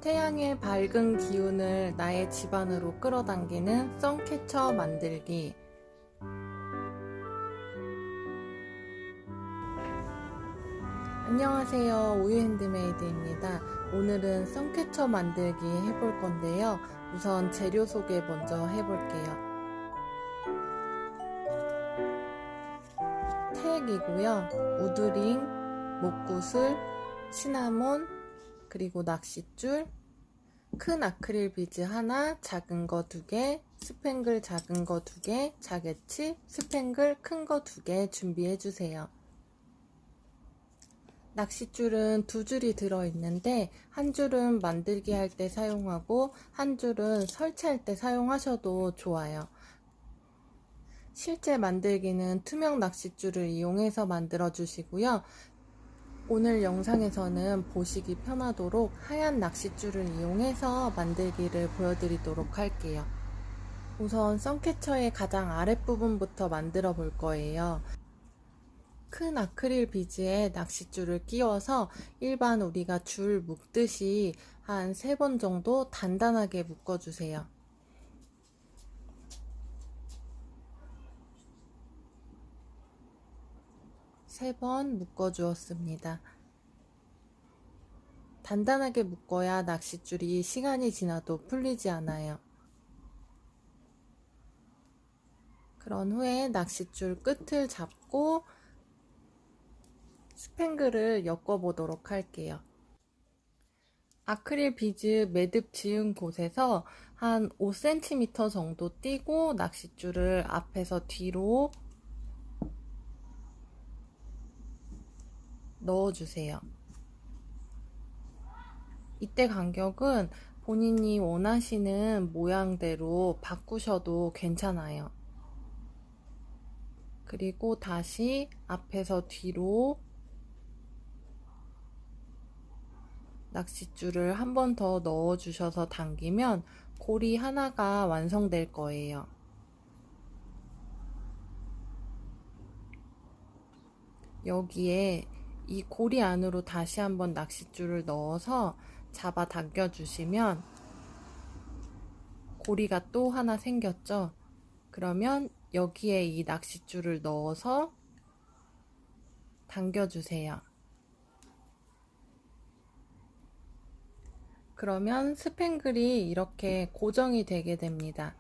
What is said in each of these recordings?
태양의 밝은 기운을 나의 집안으로 끌어당기는 선캐쳐 만들기. 안녕하세요, 우유핸드메이드입니다. 오늘은 선캐쳐 만들기 해볼 건데요. 우선 재료 소개 먼저 해볼게요. 택이고요, 우드링, 목구슬, 시나몬, 그리고 낚싯줄, 큰 아크릴 비즈 하나, 작은 거 2개, 스팽글 작은 거 2개, 자개치, 스팽글 큰 거 2개 준비해주세요. 낚싯줄은 2줄이 들어있는데 한 줄은 만들기 할 때 사용하고 한 줄은 설치할 때 사용하셔도 좋아요. 실제 만들기는 투명 낚싯줄을 이용해서 만들어 주시고요. 오늘 영상에서는 보시기 편하도록 하얀 낚싯줄을 이용해서 만들기를 보여드리도록 할게요. 우선 선캐쳐의 가장 아랫부분부터 만들어 볼 거예요. 큰 아크릴 비즈에 낚싯줄을 끼워서 일반 우리가 줄 묶듯이 한 3번 정도 단단하게 묶어주세요. 세 번 묶어주었습니다. 단단하게 묶어야 낚싯줄이 시간이 지나도 풀리지 않아요. 그런 후에 낚싯줄 끝을 잡고 스팽글을 엮어보도록 할게요. 아크릴 비즈 매듭 지은 곳에서 한 5cm 정도 띄고 낚싯줄을 앞에서 뒤로 넣어주세요. 이때 간격은 본인이 원하시는 모양대로 바꾸셔도 괜찮아요. 그리고 다시 앞에서 뒤로 낚싯줄을 한 번 더 넣어주셔서 당기면 고리 하나가 완성될 거예요. 여기에 이 고리 안으로 다시 한번 낚싯줄을 넣어서 잡아 당겨 주시면 고리가 또 하나 생겼죠. 그러면 여기에 이 낚싯줄을 넣어서 당겨 주세요. 그러면 스팽글이 이렇게 고정이 되게 됩니다.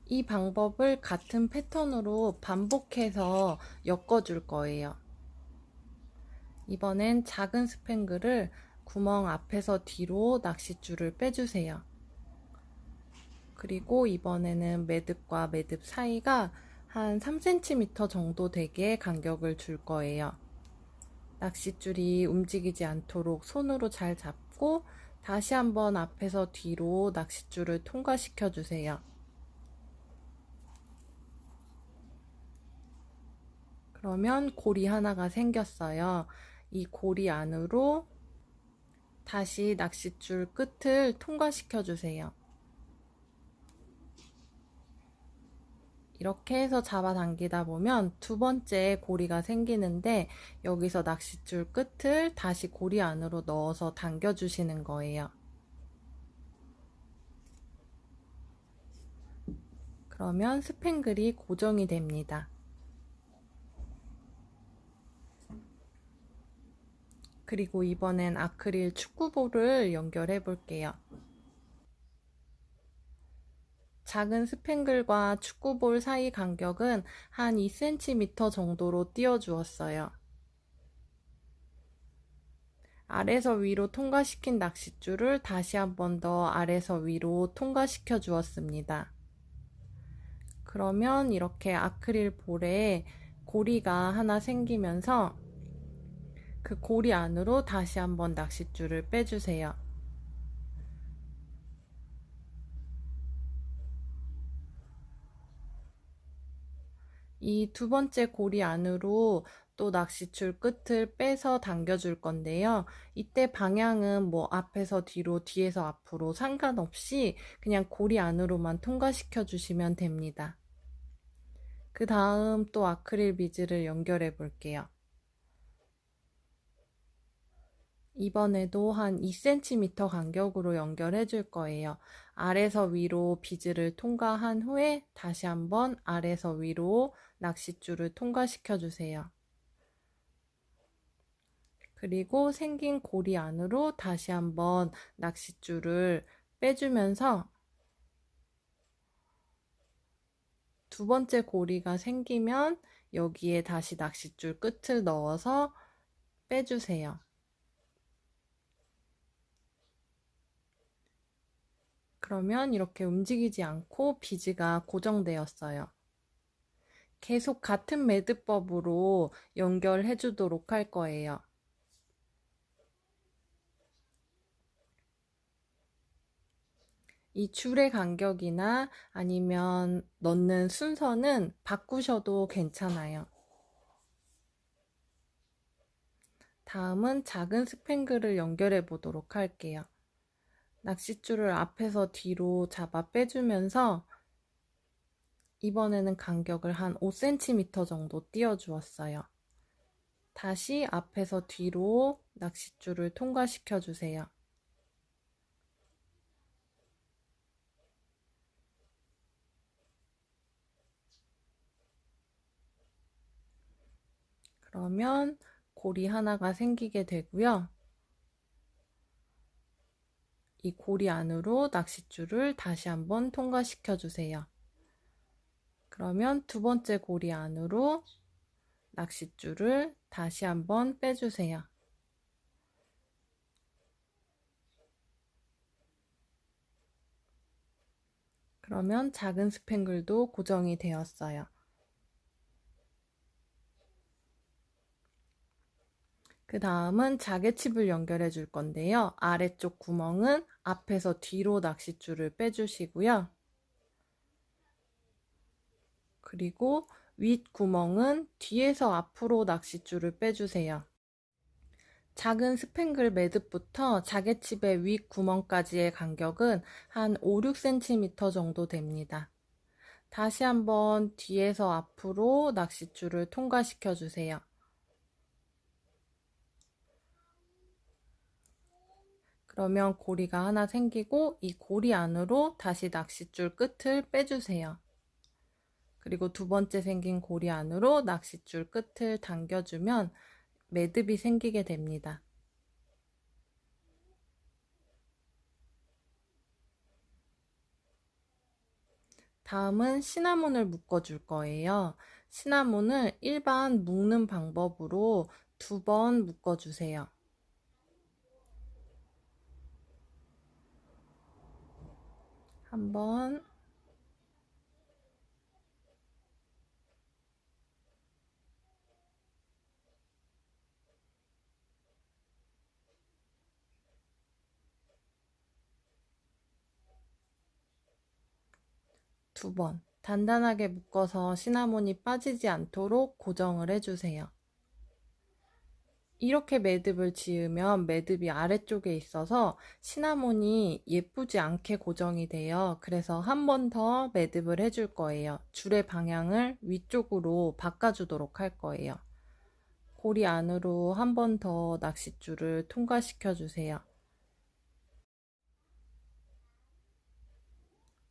이 방법을 같은 패턴으로 반복해서 엮어줄 거예요. 이번엔 작은 스팽글을 구멍 앞에서 뒤로 낚싯줄을 빼주세요. 그리고 이번에는 매듭과 매듭 사이가 한 3cm 정도 되게 간격을 줄 거예요. 낚싯줄이 움직이지 않도록 손으로 잘 잡고 다시 한번 앞에서 뒤로 낚싯줄을 통과시켜 주세요. 그러면 고리 하나가 생겼어요. 이 고리 안으로 다시 낚싯줄 끝을 통과시켜 주세요. 이렇게 해서 잡아당기다 보면 2번째 고리가 생기는데 여기서 낚싯줄 끝을 다시 고리 안으로 넣어서 당겨 주시는 거예요. 그러면 스팽글이 고정이 됩니다. 그리고 이번엔 아크릴 축구볼을 연결해 볼게요. 작은 스팽글과 축구볼 사이 간격은 한 2cm 정도로 띄워 주었어요. 아래서 위로 통과시킨 낚싯줄을 다시 한 번 더 아래서 위로 통과시켜 주었습니다. 그러면 이렇게 아크릴 볼에 고리가 하나 생기면서 그 고리 안으로 다시 한번 낚싯줄을 빼주세요. 이 2번째 고리 안으로 또 낚싯줄 끝을 빼서 당겨줄 건데요. 이때 방향은 뭐 앞에서 뒤로, 뒤에서 앞으로 상관없이 그냥 고리 안으로만 통과시켜 주시면 됩니다. 그 다음 또 아크릴 비즈를 연결해 볼게요. 이번에도 한 2cm 간격으로 연결해 줄 거예요. 아래서 위로 비즈를 통과한 후에 다시 한번 아래서 위로 낚싯줄을 통과시켜 주세요. 그리고 생긴 고리 안으로 다시 한번 낚싯줄을 빼주면서 두 번째 고리가 생기면 여기에 다시 낚싯줄 끝을 넣어서 빼주세요. 그러면 이렇게 움직이지 않고 비즈가 고정되었어요. 계속 같은 매듭법으로 연결해 주도록 할 거예요. 이 줄의 간격이나 아니면 넣는 순서는 바꾸셔도 괜찮아요. 다음은 작은 스팽글을 연결해 보도록 할게요. 낚싯줄을 앞에서 뒤로 잡아 빼주면서 이번에는 간격을 한 5cm 정도 띄워 주었어요. 다시 앞에서 뒤로 낚싯줄을 통과시켜 주세요. 그러면 고리 하나가 생기게 되고요. 이 고리 안으로 낚싯줄을 다시 한번 통과시켜 주세요. 그러면 두 번째 고리 안으로 낚싯줄을 다시 한번 빼주세요. 그러면 작은 스팽글도 고정이 되었어요. 그 다음은 자개칩을 연결해 줄 건데요. 아래쪽 구멍은 앞에서 뒤로 낚싯줄을 빼주시고요. 그리고 윗 구멍은 뒤에서 앞으로 낚싯줄을 빼주세요. 작은 스팽글 매듭부터 자개칩의 윗 구멍까지의 간격은 한 5, 6cm 정도 됩니다. 다시 한번 뒤에서 앞으로 낚싯줄을 통과시켜 주세요. 그러면 고리가 하나 생기고 이 고리 안으로 다시 낚싯줄 끝을 빼주세요. 그리고 두 번째 생긴 고리 안으로 낚싯줄 끝을 당겨주면 매듭이 생기게 됩니다. 다음은 시나몬을 묶어 줄 거예요. 시나몬을 일반 묶는 방법으로 2번 묶어 주세요. 한 번, 두 번. 단단하게 묶어서 시나몬이 빠지지 않도록 고정을 해주세요. 이렇게 매듭을 지으면 매듭이 아래쪽에 있어서 시나몬이 예쁘지 않게 고정이 돼요. 그래서 한 번 더 매듭을 해줄 거예요. 줄의 방향을 위쪽으로 바꿔주도록 할 거예요. 고리 안으로 한 번 더 낚싯줄을 통과시켜 주세요.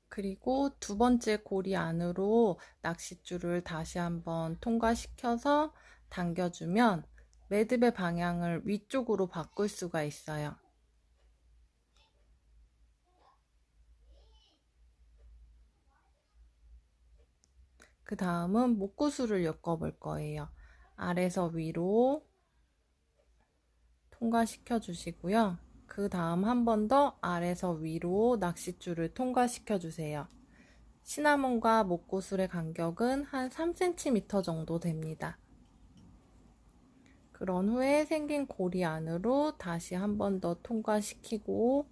그리고 두 번째 고리 안으로 낚싯줄을 다시 한번 통과시켜서 당겨주면 매듭의 방향을 위쪽으로 바꿀 수가 있어요. 그 다음은 목구슬을 엮어 볼 거예요. 아래서 위로 통과시켜 주시고요. 그 다음 한 번 더 아래서 위로 낚싯줄을 통과시켜 주세요. 시나몬과 목구슬의 간격은 한 3cm 정도 됩니다. 그런 후에 생긴 고리 안으로 다시 한 번 더 통과시키고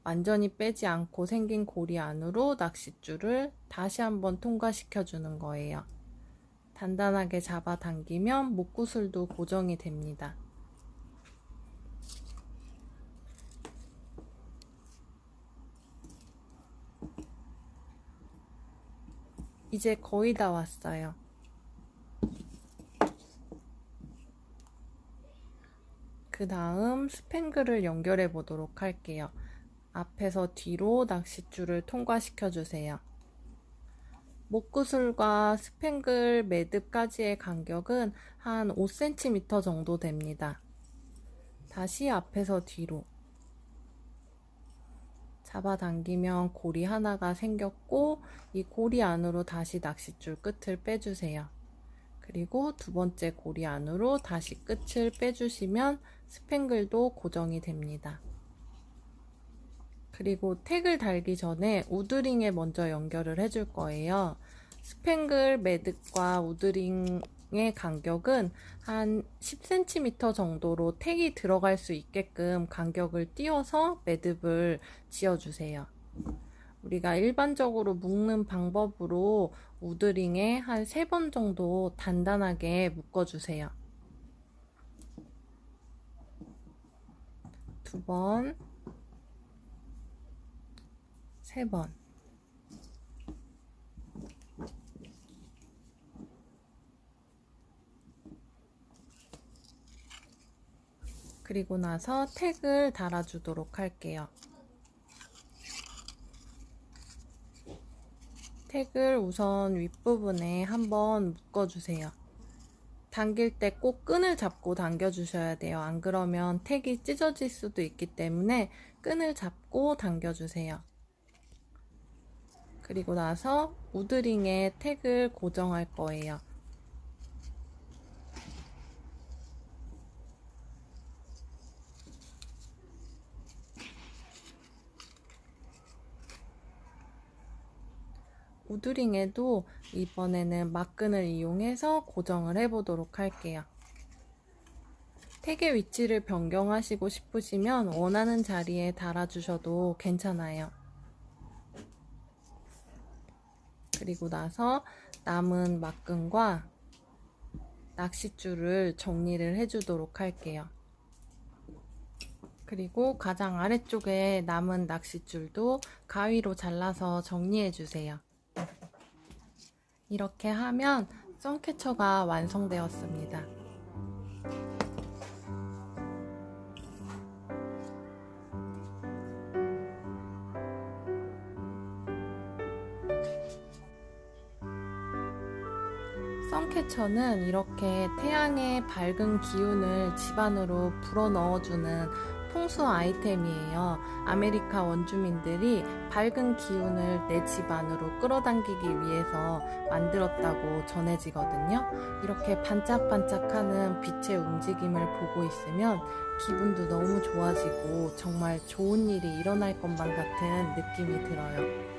완전히 빼지 않고 생긴 고리 안으로 낚싯줄을 다시 한번 통과시켜 주는 거예요. 단단하게 잡아당기면 목구슬도 고정이 됩니다. 이제 거의 다 왔어요. 그 다음 스팽글을 연결해 보도록 할게요. 앞에서 뒤로 낚싯줄을 통과시켜 주세요. 목구슬과 스팽글 매듭까지의 간격은 한 5cm 정도 됩니다. 다시 앞에서 뒤로 잡아당기면 고리 하나가 생겼고, 이 고리 안으로 다시 낚싯줄 끝을 빼주세요. 그리고 두 번째 고리 안으로 다시 끝을 빼주시면 스팽글도 고정이 됩니다. 그리고 택을 달기 전에 우드링에 먼저 연결을 해줄 거예요. 스팽글 매듭과 우드링의 간격은 한 10cm 정도로 택이 들어갈 수 있게끔 간격을 띄워서 매듭을 지어주세요. 우리가 일반적으로 묶는 방법으로 우드링에 한 3번 정도 단단하게 묶어주세요. 2번, 3번. 그리고 나서 택을 달아주도록 할게요. 택을 우선 윗부분에 한번 묶어주세요. 당길 때 꼭 끈을 잡고 당겨주셔야 돼요. 안 그러면 택이 찢어질 수도 있기 때문에 끈을 잡고 당겨주세요. 그리고 나서 우드링에 택을 고정할 거예요. 우드링에도 이번에는 막끈을 이용해서 고정을 해보도록 할게요. 택의 위치를 변경하시고 싶으시면 원하는 자리에 달아주셔도 괜찮아요. 그리고 나서 남은 막끈과 낚싯줄을 정리를 해주도록 할게요. 그리고 가장 아래쪽에 남은 낚싯줄도 가위로 잘라서 정리해주세요. 이렇게 하면 선캐쳐가 완성되었습니다. 선캐쳐는 이렇게 태양의 밝은 기운을 집 안으로 불어 넣어주는 풍수 아이템이에요. 아메리카 원주민들이 밝은 기운을 내 집 안으로 끌어당기기 위해서 만들었다고 전해지거든요. 이렇게 반짝반짝하는 빛의 움직임을 보고 있으면 기분도 너무 좋아지고 정말 좋은 일이 일어날 것만 같은 느낌이 들어요.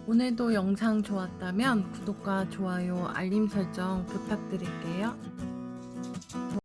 오늘도 영상 좋았다면 구독과 좋아요, 알림 설정 부탁드릴게요.